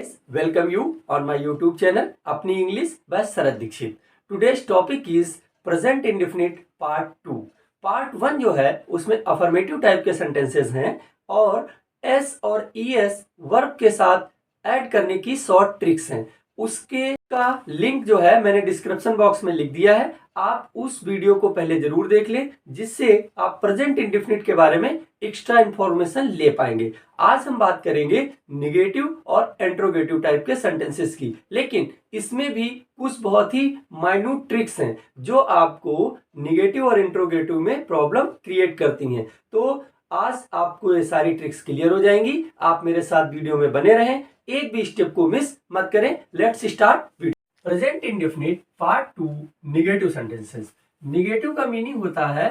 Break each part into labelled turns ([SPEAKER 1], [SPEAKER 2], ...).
[SPEAKER 1] guys, welcome you on my YouTube channel अपनी English by Sharad Dikshit. Today's topic is present indefinite part 2। Part 1 जो है उसमें affirmative type के sentences हैं और एस और ईएस वर्ब के साथ ऐड करने की शॉर्ट ट्रिक्स हैं। उसके का लिंक जो है मैंने डिस्क्रिप्शन बॉक्स में लिख दिया है, आप उस वीडियो को पहले जरूर देख लें जिससे आप प्रेजेंट इंडेफिनिट के बारे में एक्स्ट्रा इंफॉर्मेशन ले पाएंगे। आज हम बात करेंगे निगेटिव और इंट्रोगेटिव टाइप के सेंटेंसेस की, लेकिन इसमें भी कुछ बहुत ही माइन्यूट ट्रिक्स हैं जो आपको निगेटिव और इंट्रोगेटिव में प्रॉब्लम क्रिएट करती हैं। तो आज आपको ये सारी ट्रिक्स क्लियर हो जाएंगी। आप मेरे साथ वीडियो में बने रहें, एक भी स्टेप को मिस मत करें। Let's start video. Present indefinite part 2 negative sentences. Negative का मीनिंग होता है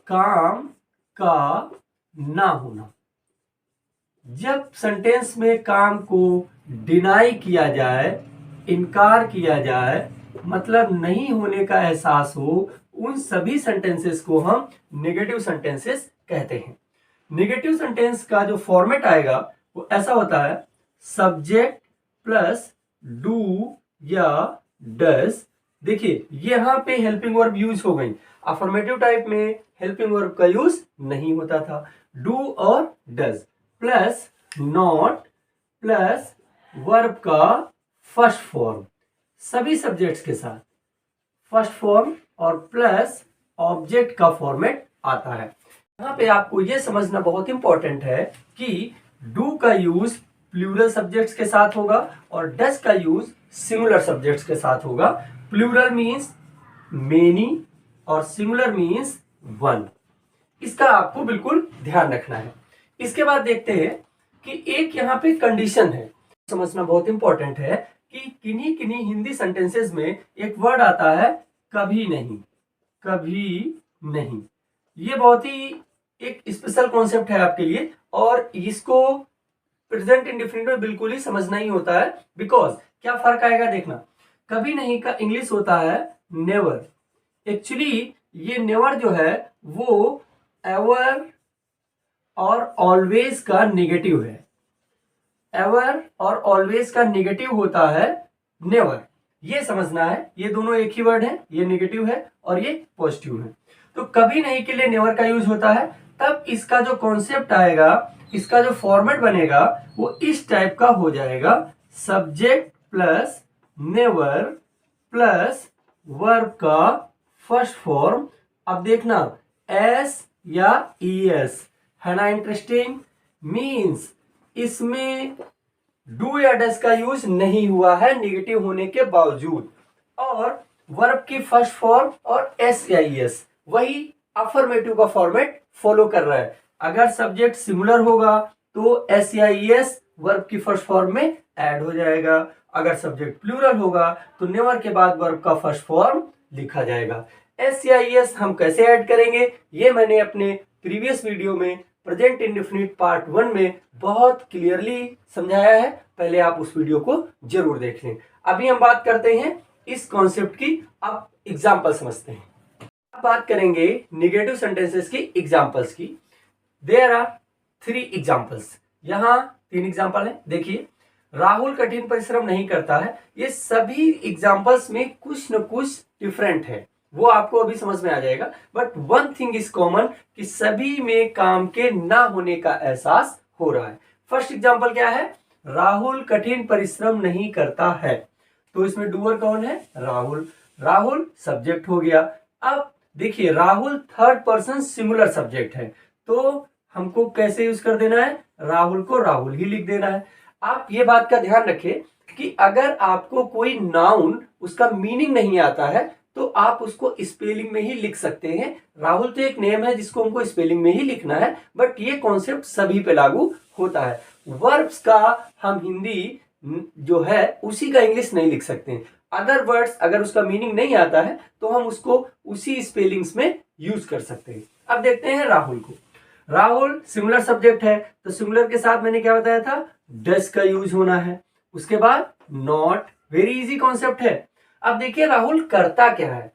[SPEAKER 1] काम का ना होना। जब सेंटेंस में काम को डिनाई किया जाए, इनकार किया जाए, मतलब नहीं होने का एहसास हो, उन सभी सेंटेंसेस को हम नेगेटिव सेंटेंसेस कहते हैं। नेगेटिव सेंटेंस का जो फॉर्मेट आएगा वो ऐसा होता है, सब्जेक्ट प्लस डू या डस। देखिए यहाँ पे हेल्पिंग वर्ब यूज हो गई। अफर्मेटिव टाइप में हेल्पिंग वर्ब का यूज नहीं होता था। डू और does plus not plus verb का फर्स्ट फॉर्म, सभी सब्जेक्ट्स के साथ फर्स्ट फॉर्म और प्लस ऑब्जेक्ट का फॉर्मेट आता है। यहाँ पे आपको ये समझना बहुत इंपॉर्टेंट है कि डू का यूज प्लूरल सब्जेक्ट्स के साथ होगा और डज का यूज सिंगुलर सब्जेक्ट्स के साथ होगा। प्लूरल मीन्स मेनी और सिंगुलर मीन्स वन। इसका आपको बिल्कुल ध्यान रखना है। इसके बाद देखते हैं कि एक यहाँ पे कंडीशन है, समझना बहुत इंपॉर्टेंट है कि किन्हीं किन्हीं हिंदी सेंटेंसेस में एक वर्ड आता है कभी नहीं। कभी नहीं, ये बहुत ही एक स्पेशल कॉन्सेप्ट है आपके लिए और इसको प्रेजेंट इंडेफिनिट में बिल्कुल ही समझना ही होता है। बिकॉज क्या फर्क आएगा देखना, कभी नहीं का इंग्लिश होता है नेवर। एक्चुअली ये नेवर जो है वो एवर और ऑलवेज का नेगेटिव है। एवर और ऑलवेज का नेगेटिव होता है नेवर। ये समझना है, ये दोनों एक ही वर्ड है, ये नेगेटिव है और ये पॉजिटिव है। तो कभी नहीं के लिए नेवर का यूज होता है। तब इसका जो कॉन्सेप्ट आएगा, इसका जो फॉर्मेट बनेगा वो इस टाइप का हो जाएगा, subject plus never plus verb का फर्स्ट फॉर्म। अब देखना एस या ईएस है ना, इंटरेस्टिंग। मीन्स इसमें डू या डस का यूज नहीं हुआ है नेगेटिव होने के बावजूद, और वर्ब की फर्स्ट फॉर्म और एस या ईएस वही अफर्मेटिव का फॉर्मेट फॉलो कर रहा है। अगर सब्जेक्ट सिमिलर होगा तो एस या ईएस वर्ब की फर्स्ट फॉर्म में ऐड हो जाएगा। अगर सब्जेक्ट प्लूरल होगा तो नेवर के बाद वर्ब का फर्स्ट फॉर्म लिखा जाएगा। एस या ईएस हम कैसे ऐड करेंगे ये मैंने अपने प्रीवियस वीडियो में प्रेजेंट इंडेफिनिट पार्ट 1 में बहुत क्लियरली समझाया है, पहले आप उस वीडियो को जरूर देख लें। अभी हम बात करते हैं इस कॉन्सेप्ट की। अब एग्जाम्पल समझते हैं। अब बात करेंगे निगेटिव सेंटेंसेस की एग्जाम्पल्स की। There are 3 examples. यहाँ 3 एग्जाम्पल है। देखिए, राहुल कठिन परिश्रम नहीं करता है। ये सभी एग्जाम्पल्स में कुछ न कुछ डिफरेंट है, वो आपको अभी समझ में आ जाएगा। But one thing is common कि सभी में काम के ना होने का एहसास हो रहा है। फर्स्ट एग्जाम्पल क्या है, राहुल कठिन परिश्रम नहीं करता है। तो इसमें डूअर कौन है, राहुल। राहुल सब्जेक्ट हो गया। अब देखिए, Rahul third person singular subject है, तो हमको कैसे यूज कर देना है, राहुल को राहुल ही लिख देना है। आप ये बात का ध्यान रखें कि अगर आपको कोई नाउन उसका मीनिंग नहीं आता है तो आप उसको स्पेलिंग में ही लिख सकते हैं। राहुल तो एक नेम है जिसको हमको स्पेलिंग में ही लिखना है, बट ये कॉन्सेप्ट सभी पे लागू होता है। वर्ब्स का हम हिंदी जो है उसी का इंग्लिश नहीं लिख सकते। अदर वर्ड्स अगर उसका मीनिंग नहीं आता है तो हम उसको उसी स्पेलिंग्स में यूज कर सकते हैं। अब देखते हैं राहुल को। राहुल सिंगुलर सब्जेक्ट है, तो सिंगुलर के साथ मैंने क्या बताया था, डस का यूज होना है। उसके बाद नॉट, वेरी इजी कॉन्सेप्ट है। अब देखिए, राहुल करता क्या है,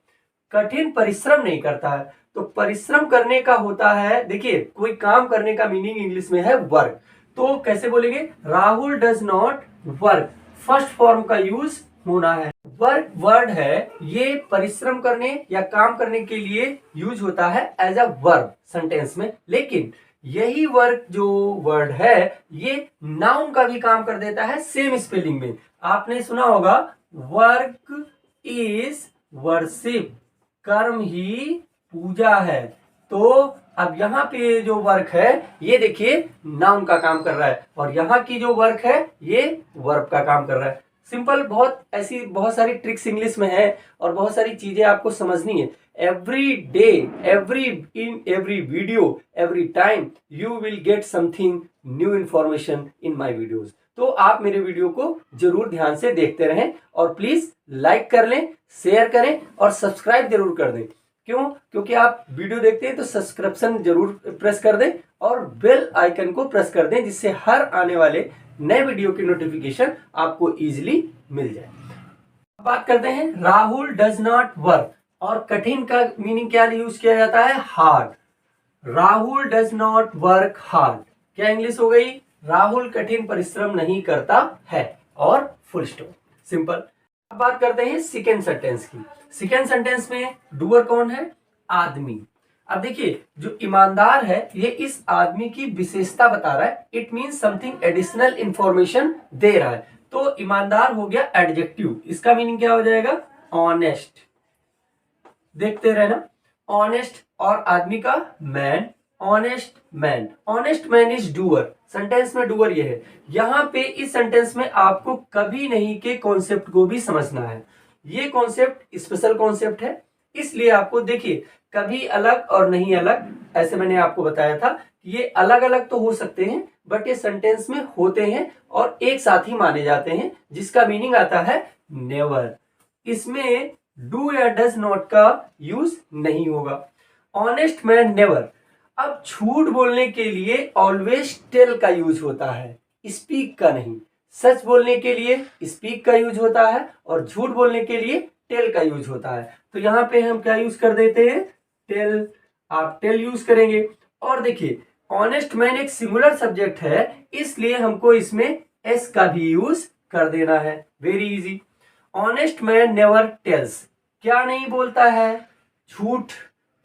[SPEAKER 1] कठिन परिश्रम नहीं करता है। तो परिश्रम करने का होता है, देखिए कोई काम करने का मीनिंग इंग्लिश में है वर्क। तो कैसे बोलेंगे, Rahul does not work first form का यूज होना है। वर्क वर्ड है, ये परिश्रम करने या काम करने के लिए यूज होता है एज अ वर्ब सेंटेंस में, लेकिन यही वर्क जो वर्ड है ये नाउन का भी काम कर देता है सेम स्पेलिंग में। आपने सुना होगा वर्क इज वर्शिप, कर्म ही पूजा है। तो अब यहाँ पे जो वर्क है ये देखिए नाउन का काम कर रहा है और यहाँ की जो वर्क है ये वर्ब का काम कर रहा है। सिंपल, बहुत ऐसी बहुत सारी ट्रिक्स इंग्लिश में है और बहुत सारी चीजें आपको समझनी है। Every day, every video, every time you will get something new information in my videos. तो आप मेरे वीडियो को जरूर ध्यान से देखते रहें और प्लीज लाइक कर लें, शेयर करें और सब्सक्राइब जरूर कर दें। क्यों? क्योंकि आप वीडियो देखते हैं तो सब्सक्रिप्शन जरूर प्रेस कर दें और बेल आइकन को प्रेस कर दें, जिससे हर आने वाले नए वीडियो की नोटिफिकेशन आपको इजीली मिल जाए। अब बात करते हैं राहुल डज नॉट वर्क, और कठिन का मीनिंग क्या यूज किया जाता है? Hard. Rahul does not work hard, क्या इंग्लिश हो गई? राहुल कठिन परिश्रम नहीं करता है, और फुल स्टॉप, सिंपल। अब बात करते हैं सेकेंड सेंटेंस की। सेकेंड सेंटेंस में डूअर कौन है? आदमी। अब देखिए जो ईमानदार है ये इस आदमी की विशेषता बता रहा है, it means something additional information दे रहा है। तो ईमानदार हो गया एडजेक्टिव, इसका मीनिंग क्या हो जाएगा? ऑनेस्ट। देखते रहना, ऑनेस्ट, और आदमी का man, honest man. Honest man is doer, sentence में डूअर ये है। यहां पे इस सेंटेंस में आपको कभी नहीं के कॉन्सेप्ट को भी समझना है। ये कॉन्सेप्ट स्पेशल कॉन्सेप्ट है, इसलिए आपको देखिए कभी अलग और नहीं अलग, ऐसे मैंने आपको बताया था कि ये अलग अलग तो हो सकते हैं बट ये सेंटेंस में होते हैं और एक साथ ही माने जाते हैं, जिसका मीनिंग आता है नेवर। इसमें डू या डज नॉट का यूज नहीं होगा। Honest man never. अब झूठ बोलने के लिए ऑलवेज टेल का यूज होता है, स्पीक का नहीं। सच बोलने के लिए स्पीक का यूज होता है और झूठ बोलने के लिए टेल का यूज होता है। तो यहाँ पे हम क्या यूज कर देते हैं? टेल। आप टेल यूज करेंगे। और देखिए ऑनेस्ट मैन एक सिंगुलर सब्जेक्ट है, इसलिए हमको इसमें एस का भी यूज कर देना है। Very easy. Honest man never tells, क्या नहीं बोलता है? झूठ।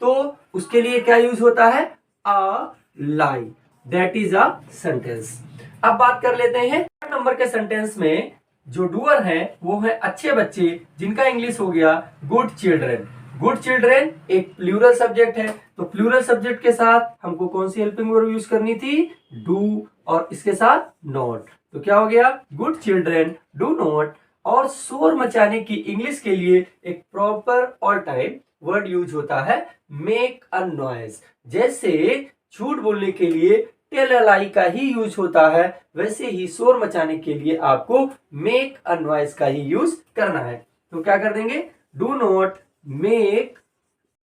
[SPEAKER 1] तो उसके लिए क्या यूज होता है? A lie. That is a sentence. अब बात कर लेते हैं नंबर के सेंटेंस में जो डूअर है वो है अच्छे बच्चे, जिनका इंग्लिश हो गया गुड चिल्ड्रेन। गुड चिल्ड्रेन एक प्लूरल सब्जेक्ट है, तो प्लूरल सब्जेक्ट के साथ हमको कौन सी हेल्पिंग वर्ब यूज करनी थी? डू, और इसके साथ नॉट। तो क्या हो गया? Good children do not. और शोर मचाने की इंग्लिश के लिए एक proper all time word use होता है मेक अ नॉइज। जैसे झूठ बोलने के लिए टेल अ लाई का ही यूज होता है, वैसे ही शोर मचाने के लिए आपको मेक अ नॉइज का ही यूज करना है। तो क्या कर देंगे? Do not make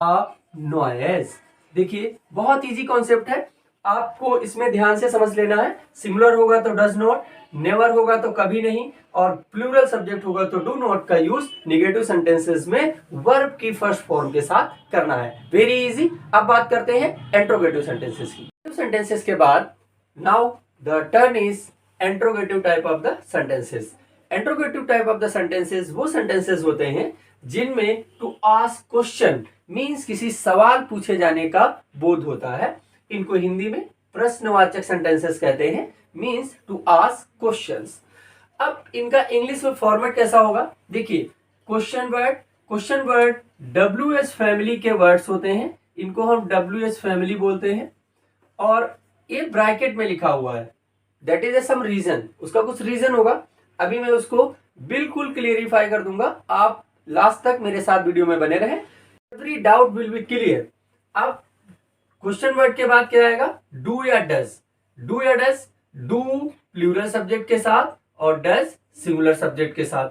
[SPEAKER 1] a noise. देखिए बहुत इजी कॉन्सेप्ट है, आपको इसमें ध्यान से समझ लेना है। सिंगुलर होगा तो डज नॉट, नेवर होगा तो कभी नहीं, और प्लूरल सब्जेक्ट होगा तो डू नॉट का यूज निगेटिव सेंटेंसेस में वर्ब की फर्स्ट फॉर्म के साथ करना है। Very easy. अब बात करते हैं इंट्रोगेटिव सेंटेंसेस की। सेंटेंसेस के बाद now the turn is interrogative type of the sentences. Interrogative type of the sentences वो सेंटेंसेस होते हैं जिनमें टू आस्क क्वेश्चन मीन्स किसी सवाल पूछे जाने का बोध होता है। इनको हिंदी में प्रश्नवाचक सेंटेंसेस कहते हैं, मीन्स टू आस्क क्वेश्चंस। अब इनका इंग्लिश में फॉर्मेट कैसा होगा? देखिए क्वेश्चन वर्ड WH फैमिली के वर्ड्स होते हैं, इनको हम WH फैमिली बोलते हैं, और ये ब्रैकेट में लिखा हुआ है, दैट इज सम रीजन, उसका कुछ रीजन होगा। अभी मैं उसको बिल्कुल क्लियरिफाई कर दूंगा, आप लास्ट तक मेरे साथ वीडियो में बने रहे, every doubt will be clear. अब क्वेश्चन वर्ड के बाद क्या आएगा? डू या डज। डू या डज, डू प्लूरल सब्जेक्ट के साथ और डज सिंगुलर सब्जेक्ट के साथ,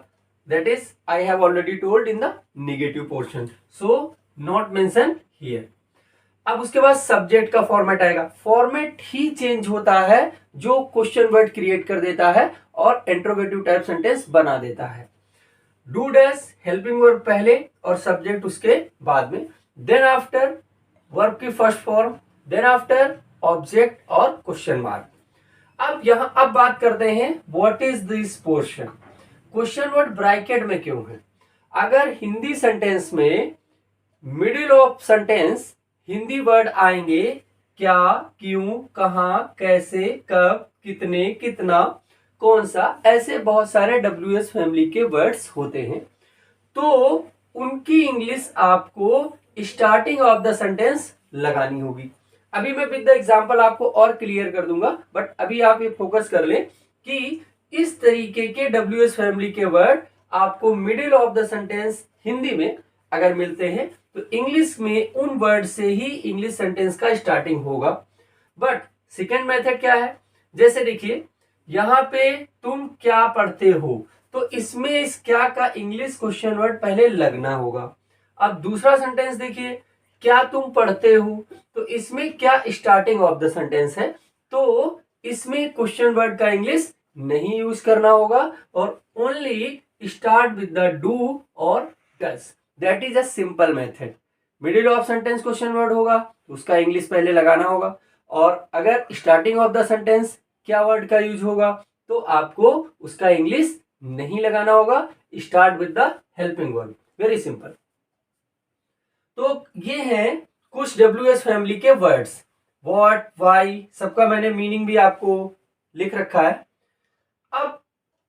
[SPEAKER 1] that is I have already told in the negative portion, so not mention here. अब उसके बाद सब्जेक्ट का फॉर्मेट आएगा। फॉर्मेट ही चेंज होता है जो क्वेश्चन वर्ड क्रिएट कर देता है और इंट्रोगेटिव टाइप सेंटेंस बना देता है। डू डज हेल्पिंग वर्ब पहले और सब्जेक्ट उसके बाद में, देन आफ्टर वर्ब की first form, then after object और क्वेश्चन मार्क। अब बात करते हैं what is this portion. Question word bracket में क्यों है? अगर हिंदी सेंटेंस में middle of sentence Hindi word आएंगे, क्या, क्यों, कहां, कैसे, कब, कितने, कितना, कौन सा, ऐसे बहुत सारे WS फैमिली के वर्ड्स होते हैं, तो उनकी इंग्लिश आपको स्टार्टिंग ऑफ द सेंटेंस लगानी होगी। अभी मैं विद द एग्जांपल आपको और क्लियर कर दूंगा, बट अभी आप ये फोकस कर लें कि इस तरीके के WS फैमिली के वर्ड आपको middle of the sentence Hindi में अगर मिलते हैं तो इंग्लिश में उन वर्ड से ही इंग्लिश सेंटेंस का स्टार्टिंग होगा। बट सेकेंड मेथड क्या है? जैसे देखिए यहां पे तुम क्या पढ़ते हो, तो इसमें इस क्या का इंग्लिश क्वेश्चन वर्ड पहले लगना होगा। अब दूसरा सेंटेंस देखिए, क्या तुम पढ़ते हो, तो इसमें क्या स्टार्टिंग ऑफ द सेंटेंस है, तो इसमें क्वेश्चन वर्ड का इंग्लिश नहीं यूज करना होगा और only start with the do और does. That is a simple method. Middle of sentence question word होगा, उसका इंग्लिश पहले लगाना होगा, और अगर स्टार्टिंग ऑफ द सेंटेंस क्या वर्ड का यूज होगा तो आपको उसका इंग्लिश नहीं लगाना होगा, start with the helping word. Very simple. तो ये हैं कुछ WS फैमिली के वर्ड्स। व्हाट, व्हाई, सबका मैंने मीनिंग भी आपको लिख रखा है। अब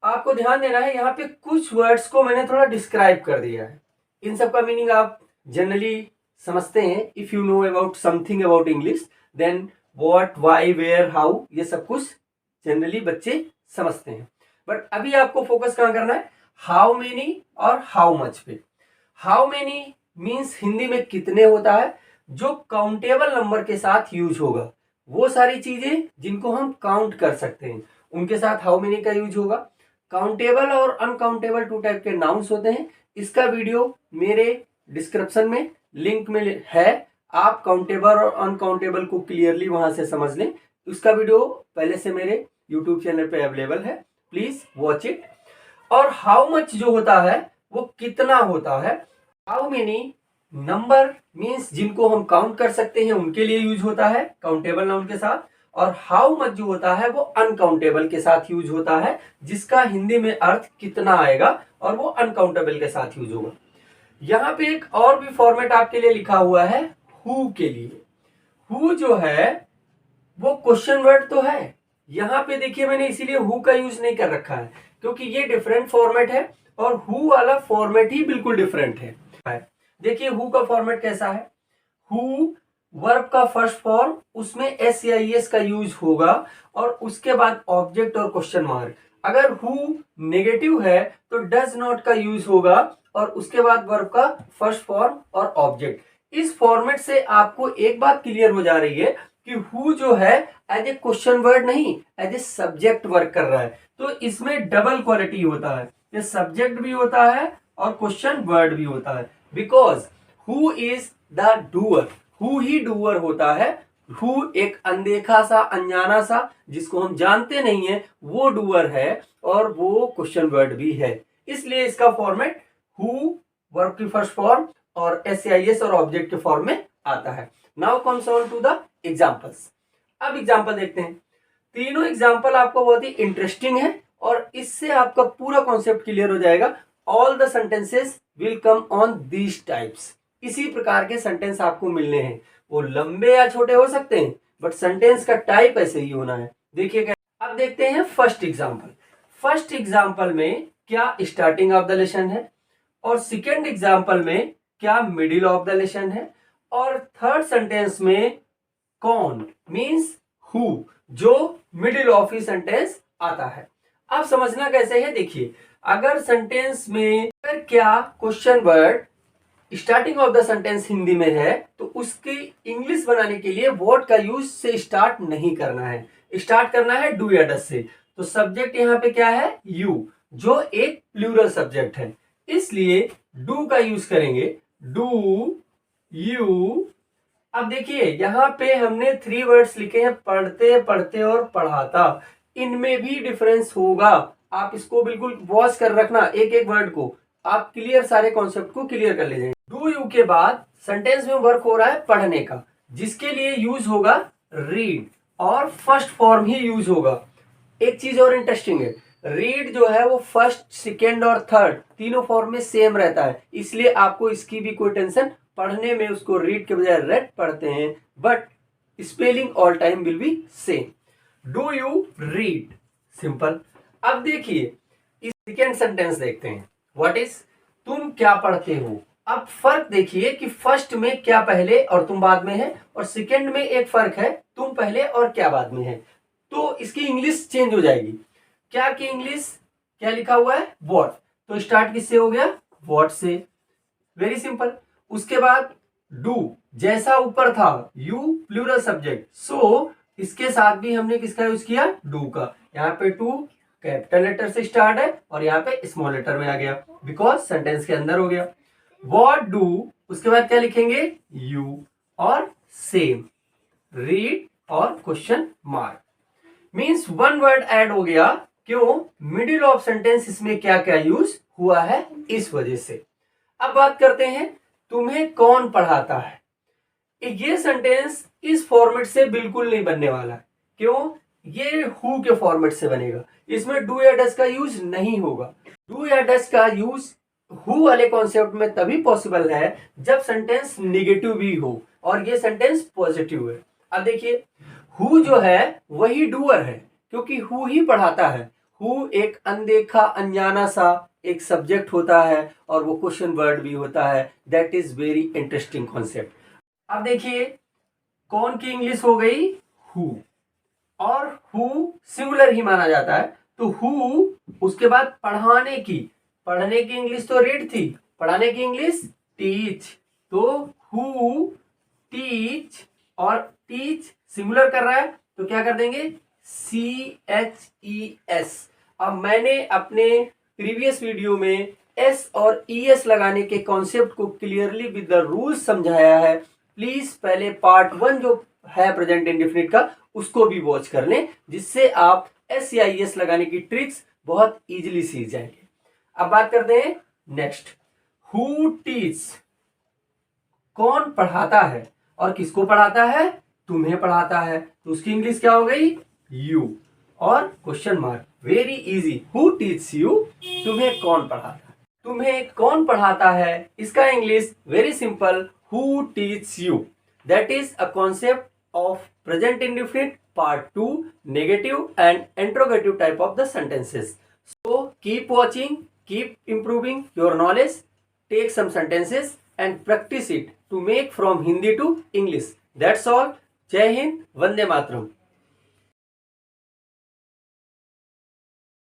[SPEAKER 1] आपको ध्यान देना है, यहाँ पे कुछ वर्ड्स को मैंने थोड़ा डिस्क्राइब कर दिया है। इन सबका मीनिंग आप जनरली समझते हैं। If you know about something about English, then what, why, where, how, ये सब कुछ जनरली बच्चे समझते हैं। बट अभी आपको फोकस कहाँ करना है? हाउ मेनी और हाउ मच पे। हाउ मेनी मीन्स हिंदी में कितने होता है, जो काउंटेबल नंबर के साथ यूज होगा। वो सारी चीजें जिनको हम काउंट कर सकते हैं उनके साथ हाउ मेनी का यूज होगा। काउंटेबल और अनकाउंटेबल टू टाइप के नाउन्स होते हैं। इसका वीडियो मेरे डिस्क्रिप्शन में लिंक में है, आप काउंटेबल और अनकाउंटेबल को क्लियरली वहां से समझ लें। उसका वीडियो पहले से मेरे यूट्यूब चैनल पे अवेलेबल है, प्लीज वॉच इट। और हाउ मच जो होता है वो कितना होता है। हाउ मेनी नंबर मीन्स जिनको हम काउंट कर सकते हैं उनके लिए यूज होता है काउंटेबल नाउन के साथ, और हाउ मच जो होता है वो अनकाउंटेबल के साथ यूज होता है, जिसका हिंदी में अर्थ कितना आएगा और वो अनकाउंटेबल के साथ यूज होगा। यहाँ पे एक और भी फॉर्मेट आपके लिए लिखा हुआ है हु के लिए। हु जो है वो क्वेश्चन वर्ड तो है, यहाँ पे देखिए मैंने इसीलिए हु का यूज नहीं कर रखा है क्योंकि ये डिफरेंट फॉर्मेट है और हु वाला फॉर्मेट ही बिल्कुल डिफरेंट है। देखिए हु का फॉर्मेट कैसा है। हु वर्ब का फर्स्ट फॉर्म, उसमें एस या एस का यूज होगा और उसके बाद ऑब्जेक्ट और क्वेश्चन मार्क। अगर हु नेगेटिव है तो डज नॉट का यूज होगा और उसके बाद वर्ब का फर्स्ट फॉर्म और ऑब्जेक्ट। इस फॉर्मेट से आपको एक बात क्लियर हो जा रही है कि हु जो है एज ए क्वेश्चन वर्ड नहीं, एज ए सब्जेक्ट वर्क कर रहा है। तो इसमें डबल क्वालिटी होता है, ये सब्जेक्ट भी होता है और क्वेश्चन वर्ड भी होता है। Because who is the doer, who he doer होता है। हु एक अनदेखा सा, अनजाना सा, जिसको हम जानते नहीं है, वो डूअर है और वो क्वेश्चन वर्ड भी है। इसलिए इसका फॉर्मेट हु वर्ब की फर्स्ट फॉर्म और एस और ऑब्जेक्ट के फॉर्म में आता है। Now comes on to the examples. अब एग्जांपल देखते हैं। तीनों एग्जांपल आपको बहुत ही इंटरेस्टिंग है और इससे आपका पूरा कॉन्सेप्ट क्लियर हो जाएगा। All the sentences will come on these types. इसी प्रकार के सेंटेंस आपको मिलने हैं, वो लंबे या छोटे हो सकते हैं बट सेंटेंस का टाइप ऐसे ही होना है। देखिएगा, अब देखते हैं फर्स्ट एग्जांपल। फर्स्ट एग्जांपल में क्या स्टार्टिंग ऑफ द लेसन है और सेकेंड एग्जांपल में क्या मिडिल ऑफ द लेसन है और थर्ड सेंटेंस में कौन मीन्स हु जो मिडिल ऑफ ही सेंटेंस आता है। अब समझना कैसे है, देखिए अगर सेंटेंस में अगर क्या question word starting of the sentence Hindi में है तो उसकी इंग्लिश बनाने के लिए वर्ड का यूज से स्टार्ट नहीं करना है, स्टार्ट करना है डू या डज से। तो सब्जेक्ट यहाँ पे क्या है, यू, जो एक प्लूरल सब्जेक्ट है, इसलिए डू का यूज करेंगे, डू, यू। अब देखिए यहाँ पे हमने 3 वर्ड्स लिखे हैं, पढ़ते, पढ़ते और पढ़ाता। इनमें भी डिफरेंस होगा, आप इसको बिल्कुल वॉच कर रखना, एक एक वर्ड को आप क्लियर, सारे कॉन्सेप्ट को क्लियर कर ले जाएंगे। डू यू के बाद सेंटेंस में वर्क हो रहा है पढ़ने का, जिसके लिए यूज होगा रीड और फर्स्ट फॉर्म ही यूज होगा। एक चीज और इंटरेस्टिंग है, रीड जो है वो फर्स्ट, सेकेंड और थर्ड तीनों फॉर्म में सेम रहता है, इसलिए आपको इसकी भी कोई टेंशन, पढ़ने में उसको रीड के बजाय रेड पढ़ते हैं, but spelling all time will be same. Do you read, simple. अब देखिए इस सेकेंड सेंटेंस देखते हैं, व्हाट इज, तुम क्या पढ़ते हो। अब फर्क देखिए कि फर्स्ट में क्या पहले और तुम बाद में है, और सेकेंड में एक फर्क है, तुम पहले और क्या बाद में है, तो इसकी इंग्लिश चेंज हो जाएगी। क्या की इंग्लिश, क्या लिखा हुआ है, व्हाट, तो स्टार्ट किससे हो गया, व्हाट से, वेरी सिंपल। उसके बाद डू, जैसा ऊपर था यू प्लूरल सब्जेक्ट, सो इसके साथ भी हमने किसका यूज किया, डू का। यहाँ पे टू कैपिटल लेटर से स्टार्ट है और यहाँ पे स्मॉल लेटर में आ गया, बिकॉज सेंटेंस के अंदर हो गया। व्हाट डू, उसके बाद क्या लिखेंगे, यू और सेम, रीड और question mark, means one word add हो गया। क्यों, मिडिल ऑफ सेंटेंस इसमें क्या क्या यूज हुआ है, इस वजह से। अब बात करते हैं, तुम्हें कौन पढ़ाता है। ये सेंटेंस इस फॉर्मेट से बिल्कुल नहीं बनने वाला है। क्यों, ये हु के फॉर्मेट से बनेगा, इसमें डू या डस का यूज नहीं होगा। डू या डस का यूज हु वाले कॉन्सेप्ट में तभी पॉसिबल है जब सेंटेंस निगेटिव भी हो और ये सेंटेंस पॉजिटिव है। अब देखिए हु जो है वही डूअर है, क्योंकि हु ही पढ़ाता है। हु एक अनदेखा अनजाना सा एक सब्जेक्ट होता है और वो क्वेश्चन वर्ड भी होता है। That is very interesting concept. अब देखिए कौन की इंग्लिश हो गई, हु, और हु सिंगुलर ही माना जाता है, तो हु उसके बाद पढ़ाने की, पढ़ने की इंग्लिश तो रीड थी, पढ़ाने की इंग्लिश टीच, तो हु टीच, और टीच सिंगुलर कर रहा है तो क्या कर देंगे, CHES। अब मैंने अपने प्रीवियस वीडियो में S और ES लगाने के कॉन्सेप्ट को क्लियरली विद द रूल्स समझाया है। प्लीज पहले पार्ट 1 जो है प्रेजेंट इंडेफिनिट का उसको भी वॉच कर लें, जिससे आप S या ES लगाने की ट्रिक्स बहुत इजीली सीख जाएंगे। अब बात करते हैं नेक्स्ट, हु टीच, कौन पढ़ाता है, और किसको पढ़ाता है, तुम्हें पढ़ाता है, तो उसकी इंग्लिश क्या हो गई, यू और question mark, very easy. Who teach you, तुम्हें कौन पढ़ाता है, तुम्हें कौन पढ़ाता है, इसका English very simple, who teach you. That is a concept of present indefinite part 2 negative and interrogative type of the sentences. So keep watching, keep improving your knowledge, take some sentences and practice it to make from Hindi to English. That's all. Jai Hind, Vande Mataram.